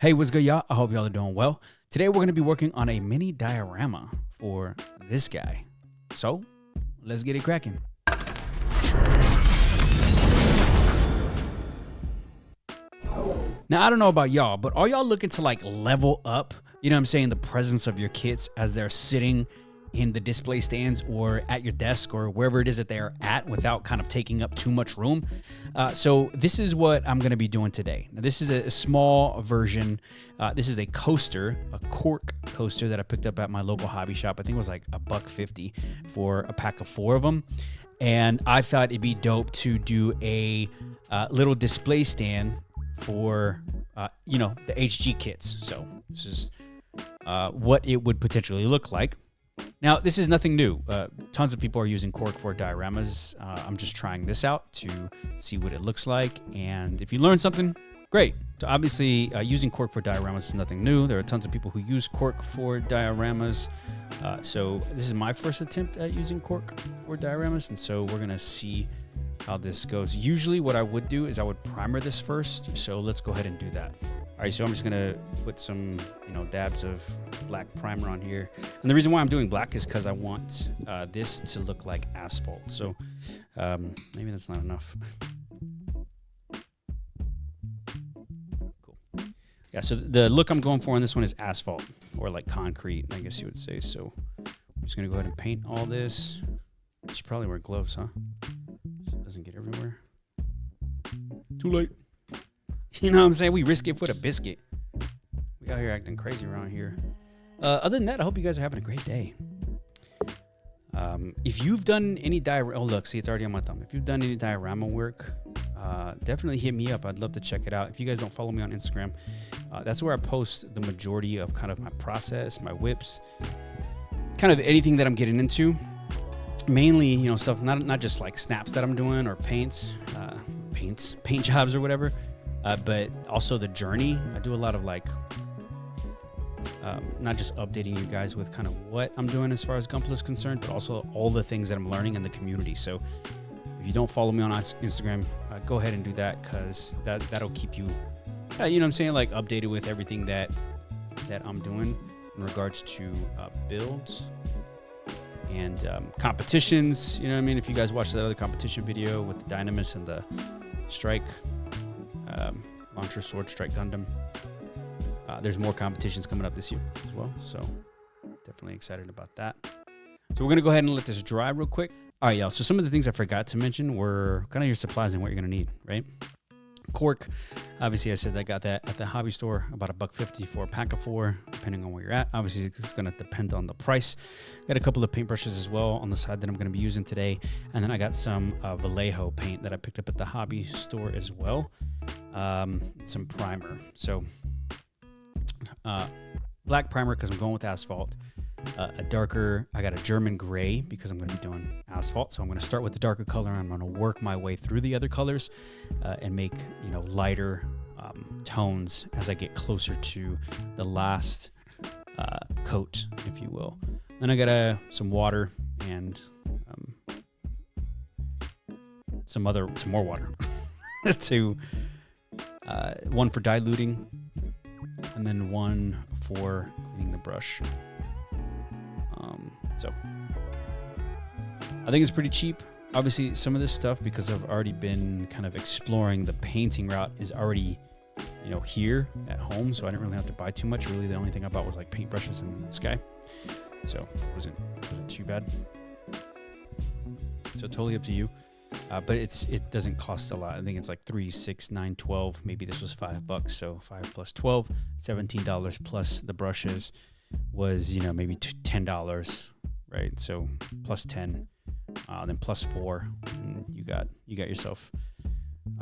Hey, what's good, y'all? I hope y'all are doing well. Today, we're going to be working on a mini diorama for this guy. So, let's get it cracking. Now, I don't know about y'all, but are y'all looking to like level up, you know what I'm saying, the presence of your kits as they're sitting in the display stands or at your desk or wherever it is that they're at without kind of taking up too much room? So this is what I'm going to be doing today. Now, this is a small version. This is a coaster, a Cork coaster that I picked up at my local hobby shop. I think it was like $1.50 for a pack of 4 of them. And I thought it'd be dope to do a little display stand for, the HG kits. So this is what it would potentially look like. Now, this is nothing new. Tons of people are using Cork for dioramas. I'm just trying this out to see what it looks like. And if you learn something, great. So obviously, using Cork for dioramas is nothing new. There are tons of people who use Cork for dioramas. So this is my first attempt at using Cork for dioramas. And so we're going to see how this goes. Usually what I would do is I would primer this first. So let's go ahead and do that. All right, so I'm just gonna put some, dabs of black primer on here. And the reason why I'm doing black is because I want this to look like asphalt. So maybe that's not enough. Cool. Yeah, so the look I'm going for on this one is asphalt, or like concrete, I guess you would say. So I'm just gonna go ahead and paint all this. I should probably wear gloves, huh? So it doesn't get everywhere. Too late. You know what I'm saying? We risk it for the biscuit. We out here acting crazy around here. Other than that, I hope you guys are having a great day. If you've done any diorama... Oh, look. See, it's already on my thumb. If you've done any diorama work, definitely hit me up. I'd love to check it out. If you guys don't follow me on Instagram, that's where I post the majority of kind of my process, my whips, kind of anything that I'm getting into. Mainly, stuff, not just like snaps that I'm doing or paint jobs or whatever. But also the journey. I do a lot of not just updating you guys with kind of what I'm doing as far as Gunpla is concerned, but also all the things that I'm learning in the community. So if you don't follow me on Instagram, go ahead and do that, because that'll keep you, updated with everything that I'm doing in regards to builds and competitions. You know what I mean? If you guys watched that other competition video with the Dioramas and the Strike launcher sword strike Gundam, there's more competitions coming up this year as well, so definitely excited about that. So we're gonna go ahead and let this dry real quick. All right, y'all, so some of the things I forgot to mention were kind of your supplies and what you're gonna need, right? Cork, obviously I said I got that at the hobby store, about $1.50 for a pack of 4, depending on where you're at. Obviously it's gonna depend on the price. Got a couple of paintbrushes as well on the side that I'm gonna be using today, and then I got some Vallejo paint that I picked up at the hobby store as well. Some primer. So black primer because I'm going with asphalt. I got a German gray because I'm going to be doing asphalt. So I'm going to start with the darker color. I'm going to work my way through the other colors and make, lighter tones as I get closer to the last coat, if you will. Then I got some water and some more water to one for diluting and then one for cleaning the brush. So I think it's pretty cheap. Obviously some of this stuff, because I've already been kind of exploring the painting route, is already here at home, so I didn't really have to buy too much. Really the only thing I bought was like paintbrushes and this guy, so it wasn't too bad. So totally up to you. But it doesn't cost a lot. I think it's like 3, 6, 9, 12. Maybe this was $5, so 5 plus 12, $17 plus the brushes was maybe $10, right? So plus 10, then plus 4, and you got yourself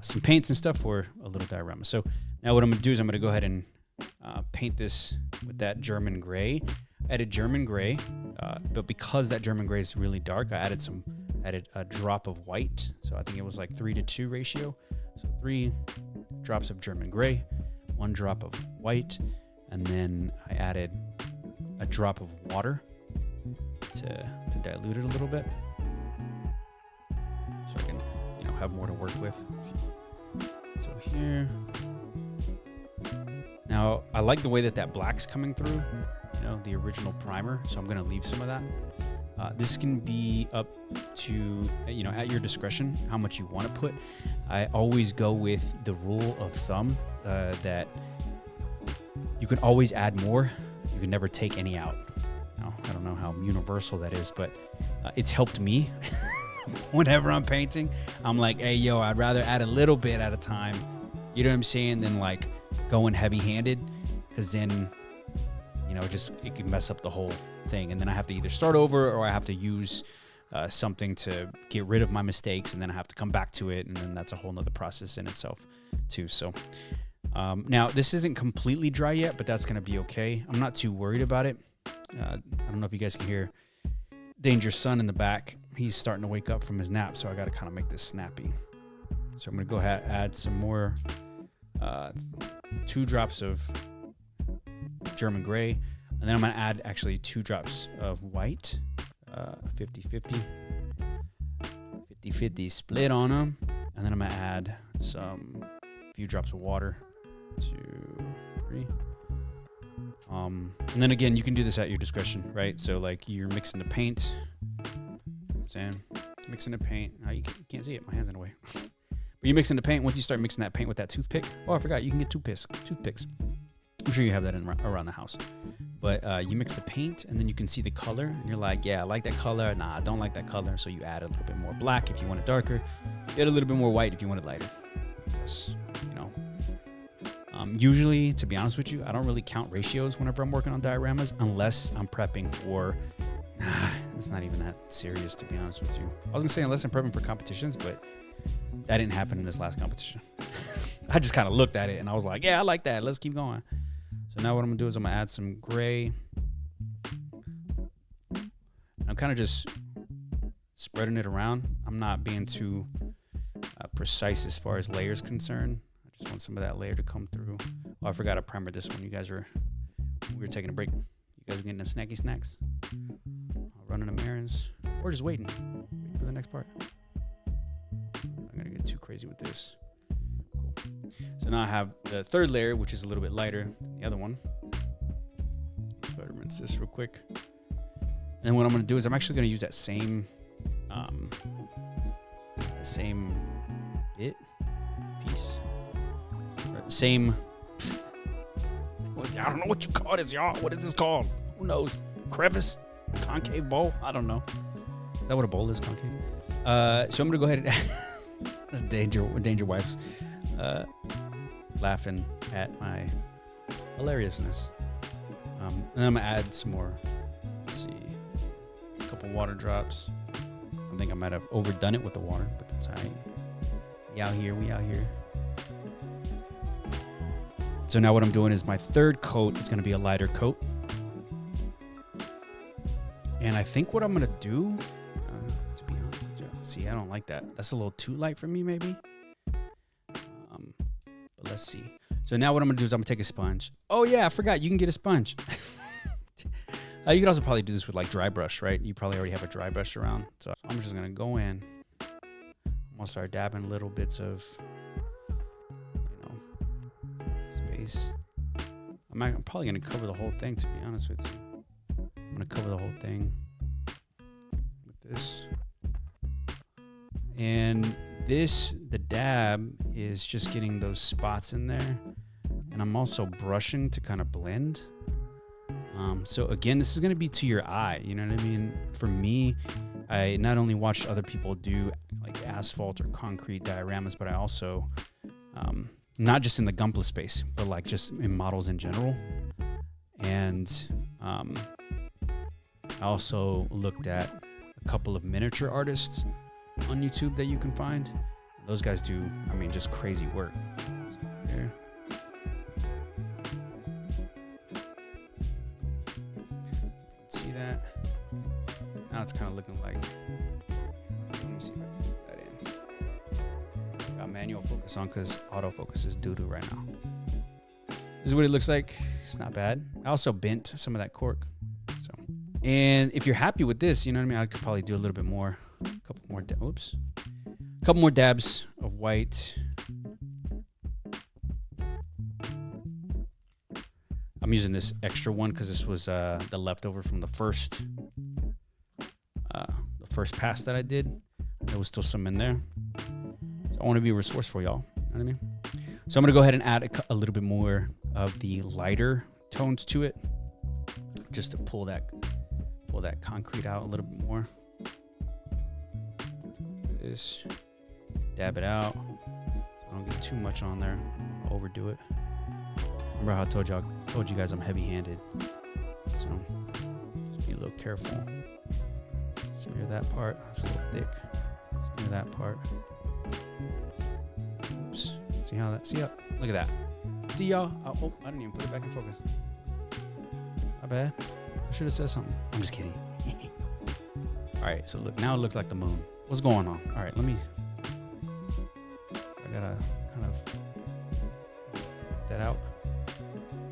some paints and stuff for a little diorama. So now what I'm gonna do is I'm gonna go ahead and paint this with that German gray. I added German gray, but because that German gray is really dark, I added a drop of white. So I think it was like 3-to-2 ratio. So 3 drops of German gray, 1 drop of white, and then I added a drop of water to dilute it a little bit, so I can have more to work with. So here, Now, I like the way that black's coming through, you know, the original primer. So I'm going to leave some of that. This can be up to, you know, at your discretion, how much you want to put. I always go with the rule of thumb that you can always add more. You can never take any out. Now, I don't know how universal that is, but it's helped me. Whenever I'm painting, I'm like, hey, yo, I'd rather add a little bit at a time. You know what I'm saying? Than like going heavy-handed, because then, you know, it can mess up the whole thing. And then I have to either start over or I have to use something to get rid of my mistakes, and then I have to come back to it, and then that's a whole nother process in itself too. So now this isn't completely dry yet, but that's gonna be okay. I'm not too worried about it. I don't know if you guys can hear Danger's son in the back. He's starting to wake up from his nap, so I got to kind of make this snappy. So I'm going to go ahead and add some more, 2 drops of German gray, and then I'm going to add actually 2 drops of white, 50-50 split on them, and then I'm going to add a few drops of water, 2, 3. And then again, you can do this at your discretion, right? So like you're mixing the paint. Mixing the paint. Oh, you can't see it. My hand's in the way. But you're mixing the paint. Once you start mixing that paint with that toothpick. Oh, I forgot. You can get toothpicks. I'm sure you have that around the house. But you mix the paint, and then you can see the color. And you're like, yeah, I like that color. Nah, I don't like that color. So you add a little bit more black if you want it darker. You add a little bit more white if you want it lighter. Yes, you know. Usually, to be honest with you, I don't really count ratios whenever I'm working on dioramas unless I'm prepping for... It's not even that serious, to be honest with you. I was gonna say unless I'm prepping for competitions, but that didn't happen in this last competition. I just kind of looked at it and I was like, yeah, I like that. Let's keep going. So now what I'm gonna do is I'm gonna add some gray. I'm kind of just spreading it around. I'm not being too precise as far as layers concerned. I just want some of that layer to come through. Oh, I forgot to primer this one. We were taking a break. You guys were getting the snacky snacks, running them errands, or just waiting for the next part. I'm gonna get too crazy with this. Cool. So now I have the third layer, which is a little bit lighter than the other one. Better rinse this real quick. And then what I'm gonna do is I'm actually gonna use that same piece, same. I don't know what you call this, y'all. What is this called? Who knows? Crevice? Concave bowl? I don't know. Is that what a bowl is? Concave? So I'm gonna go ahead and Danger Wife's laughing at my hilariousness. And then I'm gonna add some more. Let's see, a couple water drops. I think I might have overdone it with the water, but that's all right. We out here. So now what I'm doing is my third coat is going to be a lighter coat. And I think what I'm going to do, to be honest with you, see, I don't like that. That's a little too light for me, maybe. But let's see. So now what I'm going to do is I'm going to take a sponge. Oh, yeah, I forgot. You can get a sponge. You can also probably do this with like dry brush, right? You probably already have a dry brush around. So I'm just going to go in. I'm going to start dabbing little bits of, space. I'm probably going to cover the whole thing, to be honest with you. I'm going to cover the whole thing with this. And the dab is just getting those spots in there. And I'm also brushing to kind of blend. So again, this is going to be to your eye. You know what I mean? For me, I not only watched other people do like asphalt or concrete dioramas, but I also, not just in the Gunpla space, but like just in models in general. And I also looked at a couple of miniature artists on YouTube that you can find. Those guys do, I mean, just crazy work. So here. See that? Now it's kind of looking like, let me see if I can put that in. Got manual focus on because autofocus is doo-doo right now. This is what it looks like. It's not bad. I also bent some of that cork. So, and if you're happy with this, you know what I mean? I could probably do a little bit more. A couple more dabs of white. I'm using this extra one because this was the leftover from the first pass that I did. There was still some in there. So I want to be resourceful, y'all. You know what I mean? So I'm going to go ahead and add a little bit more of the lighter tones to it, just to pull that concrete out a little bit more. This, dab it out. So I don't get too much on there. I'll overdo it. Remember how I told you guys I'm heavy-handed. So just be a little careful. Smear that part. It's a little thick. Smear that part. Oops. See how? Look at that. See, y'all? Oh, I didn't even put it back in focus. My bad. I should have said something. I'm just kidding. All right, so look, now it looks like the moon. What's going on? All right, I gotta kind of get that out.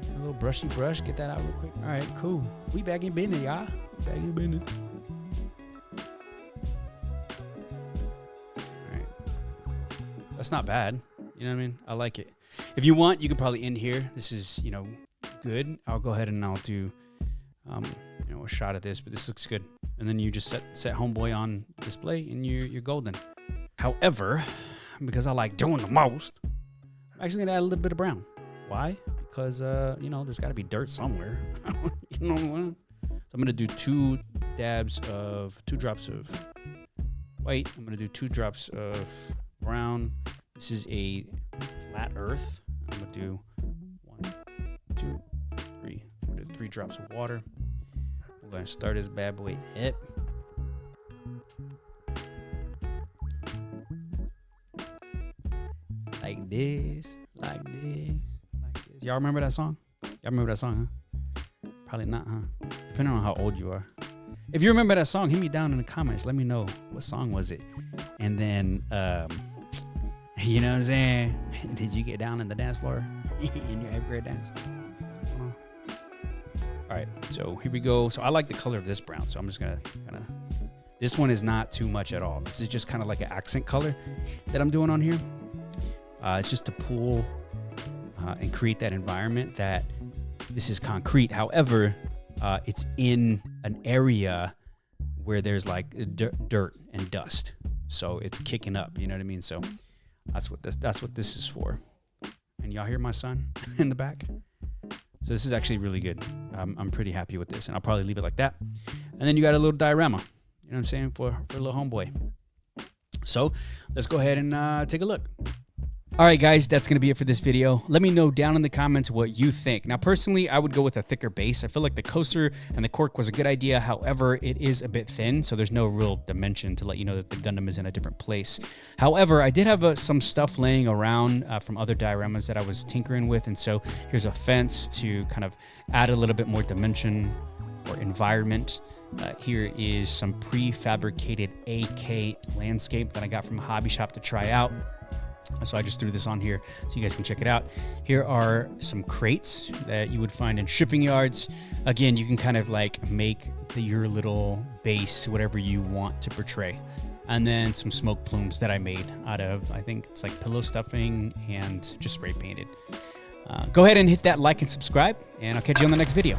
A little brushy brush, get that out real quick. All right, cool. We back in business, y'all. Back in business. All right, that's not bad. You know what I mean? I like it. If you want, you can probably end here. This is, good. I'll go ahead and I'll do, a shot of this, but this looks good. And then you just set homeboy on display and you're golden. However, because I like doing the most, I'm actually gonna add a little bit of brown. Why? Because there's got to be dirt somewhere. You know what I'm saying? So I'm gonna do 2 drops of white. I'm gonna do 2 drops of brown. This is a flat earth. I'm gonna do 1, 2, 3. I'm gonna do 3 drops of water. We're gonna start this bad boy up. Like this, like this, like this. Y'all remember that song? Y'all remember that song, huh? Probably not, huh? Depending on how old you are. If you remember that song, hit me down in the comments. Let me know what song was it. And then, you know what I'm saying? Did you get down in the dance floor in your 8th grade dance? All right, so here we go. So I like the color of this brown, so I'm just gonna this one is not too much at all. This is just kind of like an accent color that I'm doing on here. It's just to pull and create that environment that this is concrete. However, it's in an area where there's like dirt and dust, so it's kicking up. You know what I mean? So that's what this is for. And y'all hear my son in the back? So this is actually really good. I'm pretty happy with this, and I'll probably leave it like that. And then you got a little diorama, you know what I'm saying, for a little homeboy. So let's go ahead and take a look. All right, guys, that's going to be it for this video. Let me know down in the comments what you think. Now, personally, I would go with a thicker base. I feel like the coaster and the cork was a good idea. However, it is a bit thin, so there's no real dimension to let you know that the Gundam is in a different place. However, I did have some stuff laying around from other dioramas that I was tinkering with, and so here's a fence to kind of add a little bit more dimension or environment. Here is some prefabricated AK landscape that I got from a hobby shop to try out. So I just threw this on here so you guys can check it out. Here are some crates that you would find in shipping yards. Again, you can kind of like make your little base whatever you want to portray. And then some smoke plumes that I made out of, I think it's like pillow stuffing and just spray painted. Go ahead and hit that like and subscribe, and I'll catch you on the next video.